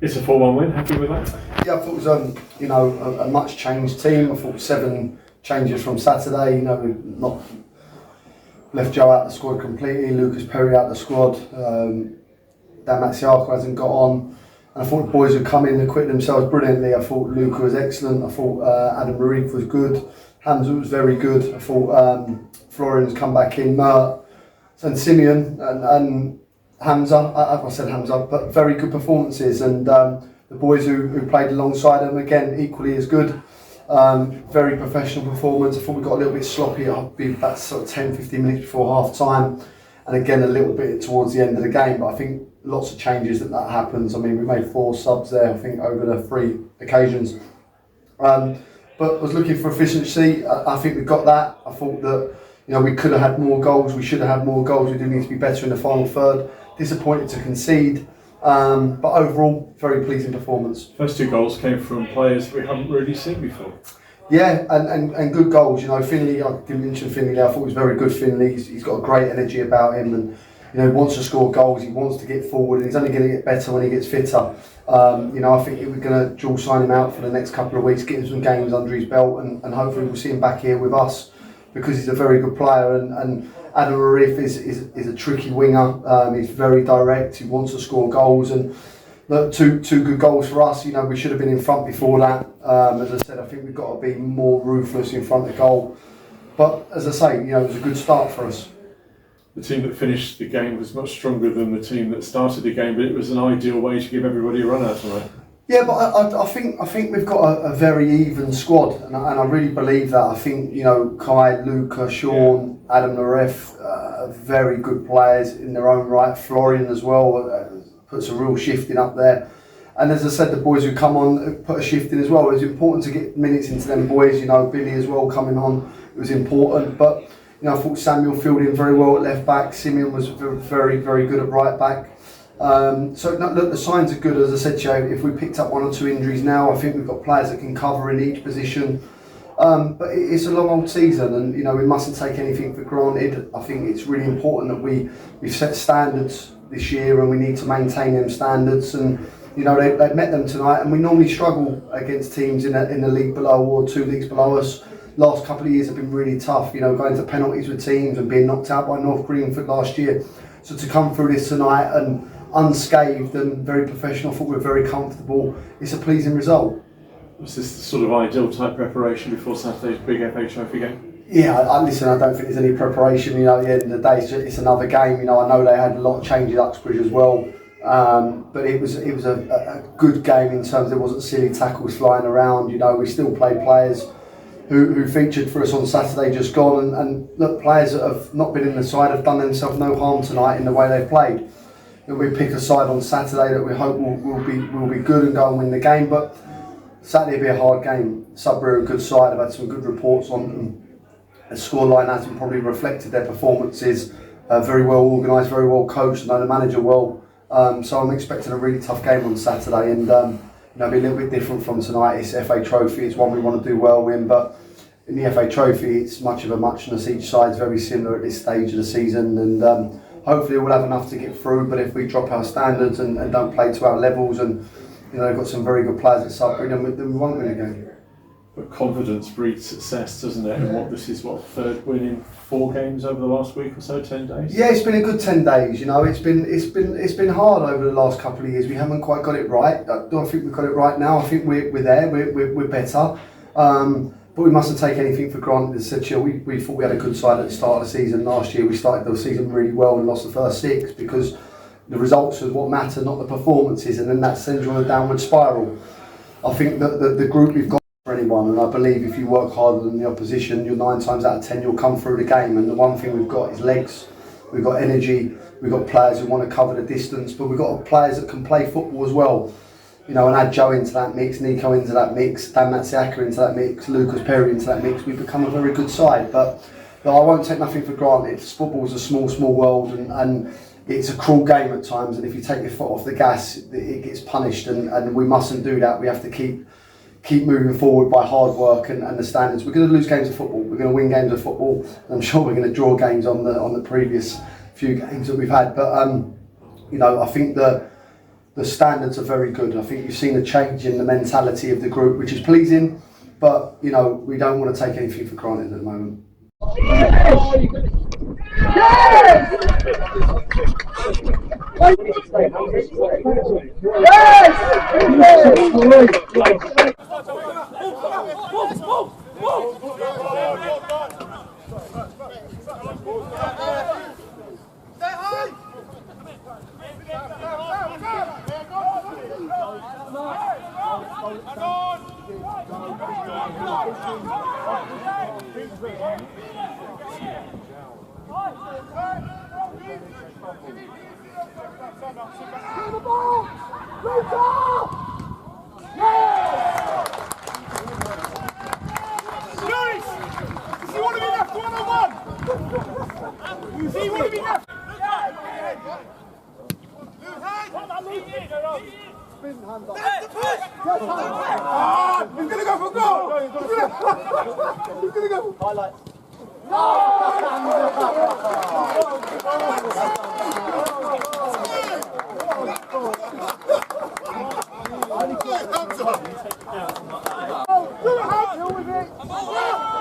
It's a 4-1 win. Happy with that? Yeah, I thought it was a much changed team. I thought 7 changes from Saturday. We've not left Joe out of the squad completely. Lucas Perry out of the squad. Dan Matsiako hasn't got on. And I thought the boys would come in and acquitted themselves brilliantly. I thought Luca was excellent. I thought Adam Laaref was good. Hamza was very good. I thought Florian's come back in. Mert and Simeon and Hamza, I said Hamza, but very good performances. And the boys who played alongside them, again, equally as good. Very professional performance. I thought we got a little bit sloppy. I'll be about sort of 10-15 minutes before half time. And again, a little bit towards the end of the game. But I think lots of changes that happens. I mean, we made 4 subs there, I think, over the 3 occasions. But I was looking for efficiency. I think we got that. I thought that we could have had more goals. We should have had more goals. We do need to be better in the final third. Disappointed to concede. But overall, very pleasing performance. First 2 goals came from players we haven't really seen before. Yeah, and good goals. Finlay, I didn't mention Finlay there. I thought he was very good, Finlay. He's got a great energy about him, and he wants to score goals. He wants to get forward, and he's only going to get better when he gets fitter. I think we're going to dual sign him out for the next couple of weeks, get him some games under his belt, and hopefully we'll see him back here with us because he's a very good player. And Adam Laaref is a tricky winger. He's very direct. He wants to score goals, and look, two good goals for us. We should have been in front before that. As I said, I think we've got to be more ruthless in front of goal. But as I say, it was a good start for us. The team that finished the game was much stronger than the team that started the game, but it was an ideal way to give everybody a run out tonight. Yeah, but I think we've got a very even squad, and I really believe that. I think Kai, Luca, Sean, Adam Laaref are very good players in their own right. Florian as well puts a real shifting up there. And as I said, the boys who come on put a shift in as well. It was important to get minutes into them boys. Billy as well coming on. It was important, but. I thought Samuel filled in very well at left back. Simeon was very, very good at right back. Look, the signs are good. As I said to you, if we picked up 1 or 2 injuries now, I think we've got players that can cover in each position. But it's a long old season, and we mustn't take anything for granted. I think it's really important that we've set standards this year, and we need to maintain them standards. And they've met them tonight, and we normally struggle against teams in the league below or 2 leagues below us. Last couple of years have been really tough, going to penalties with teams and being knocked out by North Greenford last year. So to come through this tonight and unscathed and very professional, I thought we were very comfortable. It's a pleasing result. Was this the sort of ideal type preparation before Saturday's big FA Trophy game? Yeah, I don't think there's any preparation. At the end of the day, it's another game. I know they had a lot of change at Uxbridge as well. But it was a good game in terms there wasn't silly tackles flying around. We still played players who featured for us on Saturday just gone, and look, players that have not been in the side have done themselves no harm tonight in the way they've played. We pick a side on Saturday that we hope will be good and go and win the game, but Saturday will be a hard game. Sudbury are a good side. I've had some good reports on them. The scoreline hasn't probably reflected their performances. Very well organised, very well coached, know the manager well. So I'm expecting a really tough game on Saturday, and it'll be a little bit different from tonight. It's FA Trophy, it's one we want to do well in, but in the FA Trophy it's much of a muchness. Each side's very similar at this stage of the season, and hopefully we'll have enough to get through. But if we drop our standards and don't play to our levels, and they've got some very good players at Sudbury, then we won't win a game. But confidence breeds success, doesn't it? And this is 3rd win in 4 games over the last week or so, 10 days? Yeah, it's been a good 10 days. It's been hard over the last couple of years. We haven't quite got it right. I don't think we've got it right now. I think we're there. We're better. But we mustn't take anything for granted. As I said to you, we thought we had a good side at the start of the season. Last year we started the season really well and lost the first 6 because the results are what matter, not the performances, and then that sends you on a downward spiral. I think that the group we've got for anyone, and I believe if you work harder than the opposition, you're 9 times out of 10 you'll come through the game. And the one thing we've got is legs, we've got energy, we've got players who want to cover the distance, but we've got players that can play football as well. And add Joe into that mix, Nico into that mix, Dan Matsiako into that mix, Lucas Perry into that mix, we've become a very good side. But I won't take nothing for granted. Football's a small world, and it's a cruel game at times, and if you take your foot off the gas, it gets punished, and we mustn't do that. We have to keep moving forward by hard work and the standards. We're going to lose games of football, we're going to win games of football, and I'm sure we're going to draw games on the previous few games that we've had. But I think that the standards are very good. I think you've seen a change in the mentality of the group, which is pleasing, but you know, we don't want to take anything for granted at the moment. He's going to go for goal! He's going to go for highlight. Hamza!